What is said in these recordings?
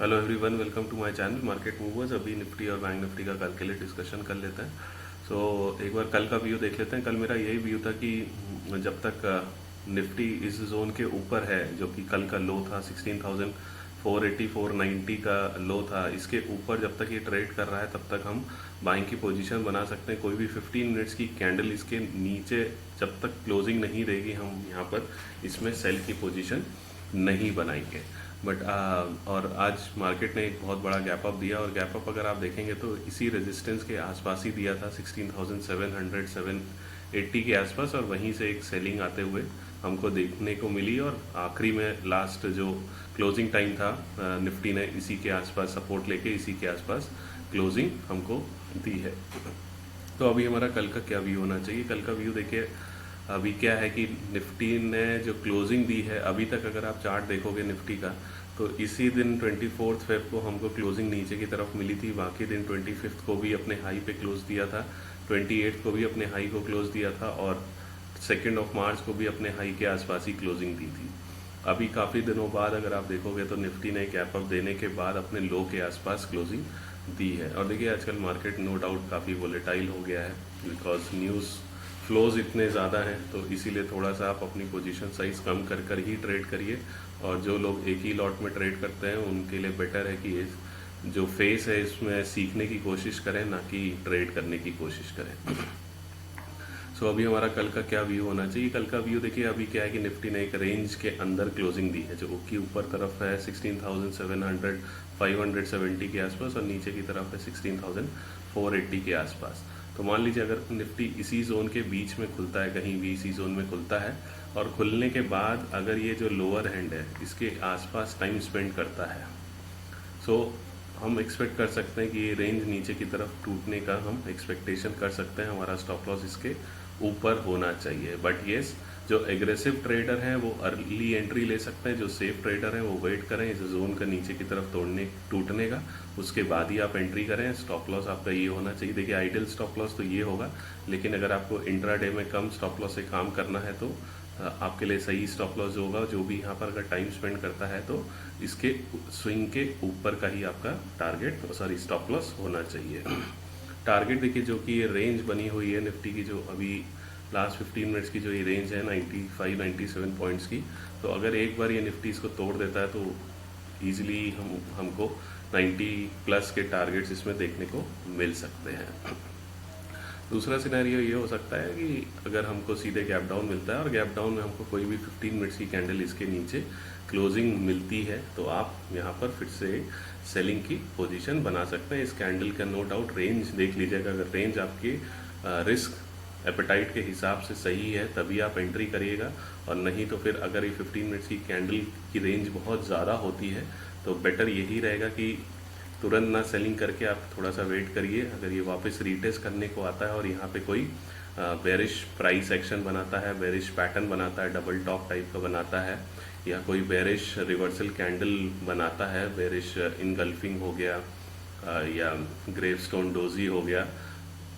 Hello everyone, welcome to my channel market movers. अभी Nifty और bank Nifty का कल के लिए डिस्कशन कर लेते हैं। एक बार कल का व्यू देख लेते हैं। कल मेरा यही व्यू था कि जब तक निफ्टी इस जोन के ऊपर है, जो कि कल का लो था 16,480 490 का लो था, इसके ऊपर जब तक ये ट्रेड कर रहा है तब तक हम बाइंग की पोजीशन बना सकते हैं। कोई भी 15 मिनट्स की कैंडल इसके नीचे जब तक क्लोजिंग नहीं रहेगी, हम यहाँ पर इसमें सेल की पोजीशन नहीं बनाएंगे। और आज मार्केट ने एक बहुत बड़ा गैप अप दिया, और गैप अप अगर आप देखेंगे तो इसी रेजिस्टेंस के आसपास ही दिया था, 16,700 780 के आसपास, और वहीं से एक सेलिंग आते हुए हमको देखने को मिली। और आखिरी में लास्ट जो क्लोजिंग टाइम था, निफ्टी ने इसी के आसपास सपोर्ट लेके इसी के आसपास क्लोजिंग हमको दी है। तो अभी हमारा कल का क्या व्यू होना चाहिए? कल का व्यू देखिए, अभी क्या है कि निफ्टी ने जो क्लोजिंग दी है अभी तक, अगर आप चार्ट देखोगे निफ्टी का, तो इसी दिन 24 फेब को हमको क्लोजिंग नीचे की तरफ मिली थी। बाकी दिन 25 को भी अपने हाई पे क्लोज दिया था, 28 को भी अपने हाई को क्लोज दिया था, और 2 मार्च को भी अपने हाई के आसपास ही क्लोजिंग दी थी। अभी काफ़ी दिनों बाद अगर आप देखोगे तो निफ्टी ने गैप अप देने के बाद अपने लो के आसपास क्लोजिंग दी है। और देखिए आजकल मार्केट नो डाउट काफ़ी वोलेटाइल हो गया है, बिकॉज न्यूज़ फ्लोज इतने ज़्यादा हैं, तो इसीलिए थोड़ा सा आप अपनी पोजीशन साइज कम कर कर ही ट्रेड करिए। और जो लोग एक ही लॉट में ट्रेड करते हैं उनके लिए बेटर है कि ये जो फेस है इसमें सीखने की कोशिश करें, ना कि ट्रेड करने की कोशिश करें। अभी हमारा कल का क्या व्यू होना चाहिए? कल का व्यू देखिए, अभी क्या है कि निफ्टी ने एक रेंज के अंदर क्लोजिंग दी है, जो कि ऊपर तरफ है 16,700 570 के आसपास, और नीचे की तरफ है 16,480 के आसपास। तो मान लीजिए अगर निफ्टी इसी जोन के बीच में खुलता है, कहीं भी इसी जोन में खुलता है, और खुलने के बाद अगर ये जो लोअर हैंड है इसके आसपास टाइम स्पेंड करता है, हम एक्सपेक्ट कर सकते हैं कि ये रेंज नीचे की तरफ टूटने का हम एक्सपेक्टेशन कर सकते हैं। हमारा स्टॉप लॉस इसके ऊपर होना चाहिए। बट येस, जो एग्रेसिव ट्रेडर हैं वो अर्ली एंट्री ले सकते हैं, जो सेफ ट्रेडर हैं वो वेट करें इस जोन का नीचे की तरफ टूटने का, उसके बाद ही आप एंट्री करें। स्टॉप लॉस आपका ये होना चाहिए। देखिए आइडियल स्टॉप लॉस तो ये होगा, लेकिन अगर आपको इंट्राडे में कम स्टॉप लॉस से काम करना है तो आपके लिए सही स्टॉप लॉस जो होगा, जो भी यहाँ पर अगर टाइम स्पेंड करता है, तो इसके स्विंग के ऊपर का ही आपका टारगेट स्टॉप लॉस होना चाहिए। टारगेट देखिए, जो कि ये रेंज बनी हुई है निफ्टी की, जो अभी लास्ट 15 मिनट्स की जो ये रेंज है 95-97 पॉइंट्स की, तो अगर एक बार ये निफ्टी इसको तोड़ देता है तो ईजिली हमको 90 प्लस के टारगेट्स इसमें देखने को मिल सकते हैं। दूसरा सिनेरियो ये हो सकता है कि अगर हमको सीधे गैप डाउन मिलता है, और गैप डाउन में हमको कोई भी 15 मिनट्स की कैंडल इसके नीचे क्लोजिंग मिलती है, तो आप यहाँ पर फिर से सेलिंग की पोजीशन बना सकते हैं। इस कैंडल का नो डाउट रेंज देख लीजिएगा। अगर रेंज आपकी रिस्क एपेटाइट के हिसाब से सही है तभी आप एंट्री करिएगा, और नहीं तो फिर अगर ये 15 मिनट्स की कैंडल की रेंज बहुत ज़्यादा होती है तो बेटर यही रहेगा कि तुरंत ना सेलिंग करके आप थोड़ा सा वेट करिए। अगर ये वापस रीटेस्ट करने को आता है और यहाँ पे कोई बेरिश प्राइस एक्शन बनाता है, बेरिश पैटर्न बनाता है, डबल टॉप टाइप का बनाता है, या कोई बेरिश रिवर्सल कैंडल बनाता है, बेरिश इनगल्फिंग हो गया, या ग्रेवस्टोन डोजी हो गया,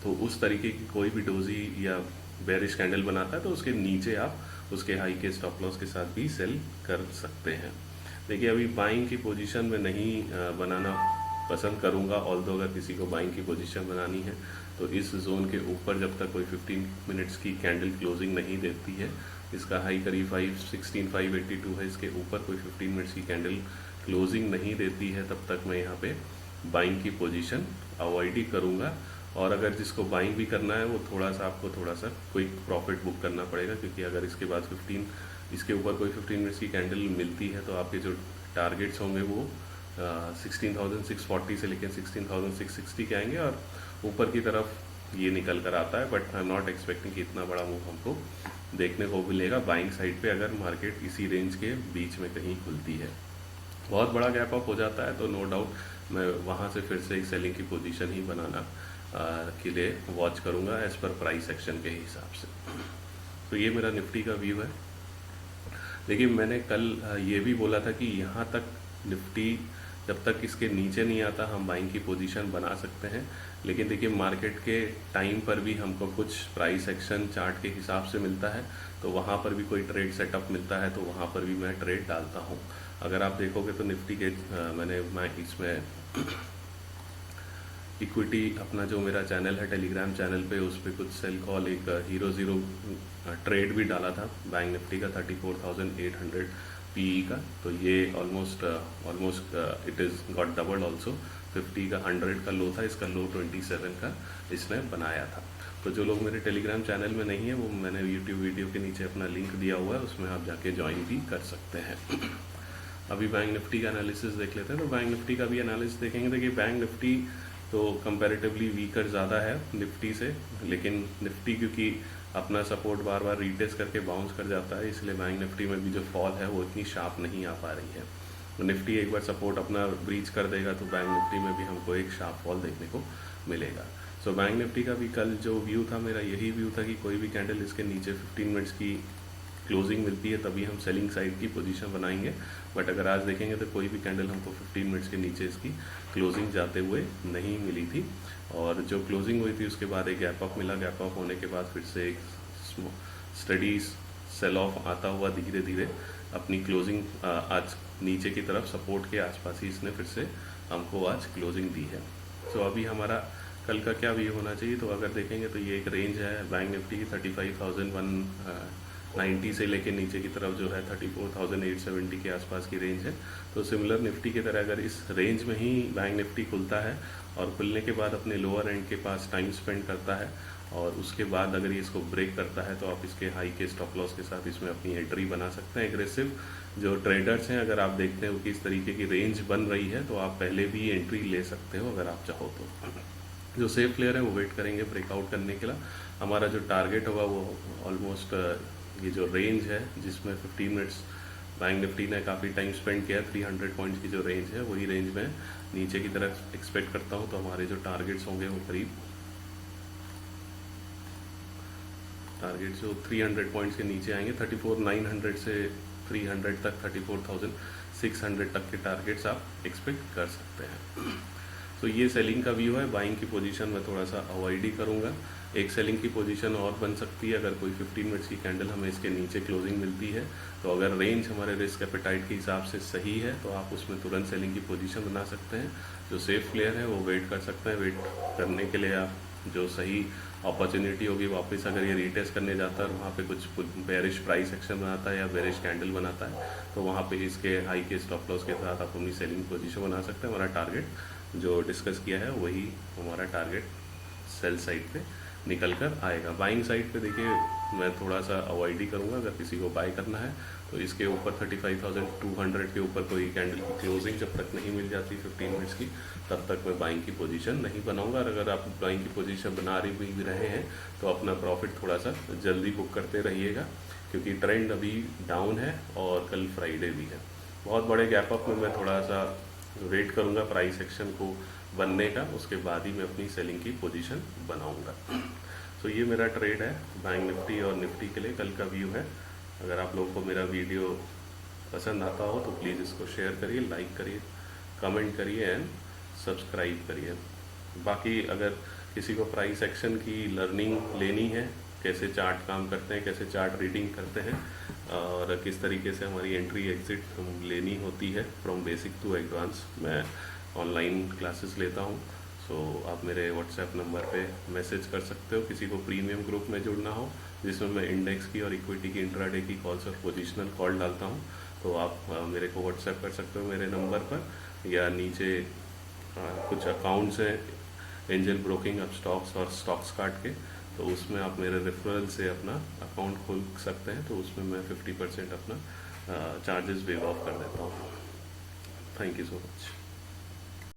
तो उस तरीके की कोई भी डोजी या बेरिश कैंडल बनाता है तो उसके नीचे आप उसके हाई के स्टॉप लॉस के साथ भी सेल कर सकते हैं। देखिए अभी बाइंग की पोजीशन में नहीं बनाना पसंद करूंगा, ऑल्दो अगर किसी को बाइंग की पोजीशन बनानी है तो इस जोन के ऊपर जब तक कोई 15 मिनट्स की कैंडल क्लोजिंग नहीं देती है, इसका हाई करीब 516-582 है, इसके ऊपर कोई 15 मिनट्स की कैंडल क्लोजिंग नहीं देती है, तब तक मैं यहाँ पे बाइंग की पोजीशन अवॉइड ही करूँगा। और अगर जिसको बाइंग भी करना है वो आपको थोड़ा सा क्विक प्रॉफिट बुक करना पड़ेगा, क्योंकि अगर इसके बाद इसके ऊपर कोई 15 मिनट्स की कैंडल मिलती है तो आपके जो टारगेट्स होंगे वो 16,640 से लेकर 16,660 के आएंगे, और ऊपर की तरफ ये निकल कर आता है। But I am not expecting कि इतना बड़ा मूव हमको देखने को मिलेगा बाइंग साइड पे, अगर मार्केट इसी रेंज के बीच में कहीं खुलती है। बहुत बड़ा गैप अप हो जाता है तो नो डाउट मैं वहाँ से फिर से एक सेलिंग की पोजीशन ही बनाना के लिए वॉच करूँगा एज पर प्राइस एक्शन के हिसाब से। तो ये मेरा निफ्टी का व्यू है। लेकिन मैंने कल ये भी बोला था कि यहाँ तक निफ्टी जब तक इसके नीचे नहीं आता हम बाइंग की पोजीशन बना सकते हैं। लेकिन देखिए मार्केट के टाइम पर भी हमको कुछ प्राइस एक्शन चार्ट के हिसाब से मिलता है, तो वहाँ पर भी कोई ट्रेड सेटअप मिलता है तो वहाँ पर भी मैं ट्रेड डालता हूँ। अगर आप देखोगे तो निफ्टी के मैं इसमें इक्विटी अपना जो मेरा चैनल है टेलीग्राम चैनल पे, उस पर कुछ सेल कॉल एक हीरो ज़ीरो ट्रेड भी डाला था बैंक निफ्टी का 34,800 पीई का। तो ये almost it is got double also. 50 का 100 का लो था, इसका लो 27 का इसने बनाया था। तो जो लोग मेरे टेलीग्राम चैनल में नहीं है, वो मैंने यूट्यूब वीडियो के नीचे अपना लिंक दिया हुआ है, उसमें आप जाके ज्वाइन भी कर सकते हैं। अभी बैंक निफ्टी का एनालिसिस देख लेते हैं। तो बैंक निफ्टी का भी एनालिसिस देखेंगे। देखिए बैंक निफ्टी तो कंपैरेटिवली वीकर ज़्यादा है निफ्टी से, लेकिन निफ्टी क्योंकि अपना सपोर्ट बार बार रीटेस्ट करके बाउंस कर जाता है, इसलिए बैंक निफ्टी में भी जो फॉल है वो इतनी शार्प नहीं आ पा रही है। तो निफ्टी एक बार सपोर्ट अपना ब्रीच कर देगा तो बैंक निफ्टी में भी हमको एक शार्प फॉल देखने को मिलेगा। सो बैंक निफ्टी का भी कल जो व्यू था मेरा यही व्यू था कि कोई भी कैंडल इसके नीचे 15 मिनट्स की क्लोजिंग मिलती है तभी हम सेलिंग साइड की पोजीशन बनाएंगे। बट अगर आज देखेंगे तो कोई भी कैंडल हमको 15 मिनट्स के नीचे इसकी क्लोजिंग जाते हुए नहीं मिली थी। और जो क्लोजिंग हुई थी उसके बाद एक गैप अप मिला। गैप अप होने के बाद फिर से एक स्टडी सेल ऑफ आता हुआ धीरे धीरे अपनी क्लोजिंग आज नीचे की तरफ सपोर्ट के आसपास ही इसने फिर से हमको आज क्लोजिंग दी है। सो अभी हमारा कल का क्या व्यू होना चाहिए, तो अगर देखेंगे तो ये एक रेंज है बैंक निफ्टी की 35,190 से लेके नीचे की तरफ जो है 34,870 के आसपास की रेंज है। तो सिमिलर निफ्टी की तरह अगर इस रेंज में ही बैंक निफ्टी खुलता है और खुलने के बाद अपने लोअर एंड के पास टाइम स्पेंड करता है और उसके बाद अगर ये इसको ब्रेक करता है तो आप इसके हाई के स्टॉप लॉस के साथ इसमें अपनी एंट्री बना सकते हैं। एग्रेसिव जो ट्रेडर्स हैं, अगर आप देखते हो कि इस तरीके की रेंज बन रही है तो आप पहले भी एंट्री ले सकते हो अगर आप चाहो तो। जो सेफ प्लेयर है वो वेट करेंगे ब्रेकआउट करने के लिए। हमारा जो टारगेट होगा वो ऑलमोस्ट ये जो रेंज है जिसमें 15 मिनट्स बैंक निफ्टी ने काफ़ी टाइम स्पेंड किया है, 300 पॉइंट्स की जो रेंज है वही रेंज में नीचे की तरफ एक्सपेक्ट करता हूँ। तो हमारे जो टारगेट्स होंगे वो करीब टारगेट जो 300 पॉइंट्स के नीचे आएंगे। 34,900 से 300 तक 34,600 तक के टारगेट्स आप एक्सपेक्ट कर सकते हैं। तो ये सेलिंग का व्यू है। बाइंग की पोजीशन मैं थोड़ा सा अवॉइड ही करूँगा। एक सेलिंग की पोजीशन और बन सकती है अगर कोई 15 मिनट्स की कैंडल हमें इसके नीचे क्लोजिंग मिलती है, तो अगर रेंज हमारे रिस्क एपेटाइट के हिसाब से सही है तो आप उसमें तुरंत सेलिंग की पोजीशन बना सकते हैं। जो सेफ प्लेयर है वो वेट कर सकते हैं। वेट करने के लिए आप जो सही अपॉर्चुनिटी होगी, वापस अगर ये रीटेस्ट करने जाता है और वहाँ पे कुछ बेरिश प्राइस एक्शन बनाता है या बेरिश कैंडल बनाता है तो वहाँ पे इसके हाई के स्टॉप लॉस के साथ आप अपनी सेलिंग पोजीशन बना सकते हैं। हमारा टारगेट जो डिस्कस किया है वही हमारा टारगेट सेल साइड पे निकल कर आएगा। बाइंग साइड पे देखिए मैं थोड़ा सा अवॉइड ही करूँगा। अगर किसी को बाय करना है तो इसके ऊपर 35,200 के ऊपर कोई कैंडल की क्लोजिंग जब तक नहीं मिल जाती 15 मिनट्स की, तब तक मैं बाइंग की पोजीशन नहीं बनाऊंगा। और अगर आप बाइंग की पोजीशन बना रहे हैं तो अपना प्रॉफिट थोड़ा सा जल्दी बुक करते रहिएगा, क्योंकि ट्रेंड अभी डाउन है और कल फ्राइडे भी है। बहुत बड़े गैप अप में मैं थोड़ा सा वेट करूँगा प्राइस एक्शन को बनने का, उसके बाद ही मैं अपनी सेलिंग की पोजीशन बनाऊंगा। तो ये मेरा ट्रेड है बैंक निफ्टी और निफ्टी के लिए। कल का व्यू है। अगर आप लोगों को मेरा वीडियो पसंद आता हो तो प्लीज़ इसको शेयर करिए, लाइक करिए, कमेंट करिए एंड सब्सक्राइब करिए। बाकी अगर किसी को प्राइस एक्शन की लर्निंग लेनी है, कैसे चार्ट काम करते हैं, कैसे चार्ट रीडिंग करते हैं और किस तरीके से हमारी एंट्री एग्जिट लेनी होती है फ्रॉम बेसिक टू एडवांस, मैं ऑनलाइन क्लासेस लेता हूँ। सो आप मेरे व्हाट्सएप नंबर पे मैसेज कर सकते हो। किसी को प्रीमियम ग्रुप में जुड़ना हो जिसमें मैं इंडेक्स की और इक्विटी की इंट्राडे की कॉल्स और पोजिशनल कॉल डालता हूँ, तो आप मेरे को व्हाट्सएप कर सकते हो मेरे नंबर पर, या नीचे कुछ अकाउंट्स हैं एंजल ब्रोकिंग अब स्टॉक्स और स्टॉक्स कार्ड के, तो उसमें आप मेरे रेफरल से अपना अकाउंट खोल सकते हैं। तो उसमें मैं 50% अपना चार्जेस वेव ऑफ कर देता हूँ। Thank you so much.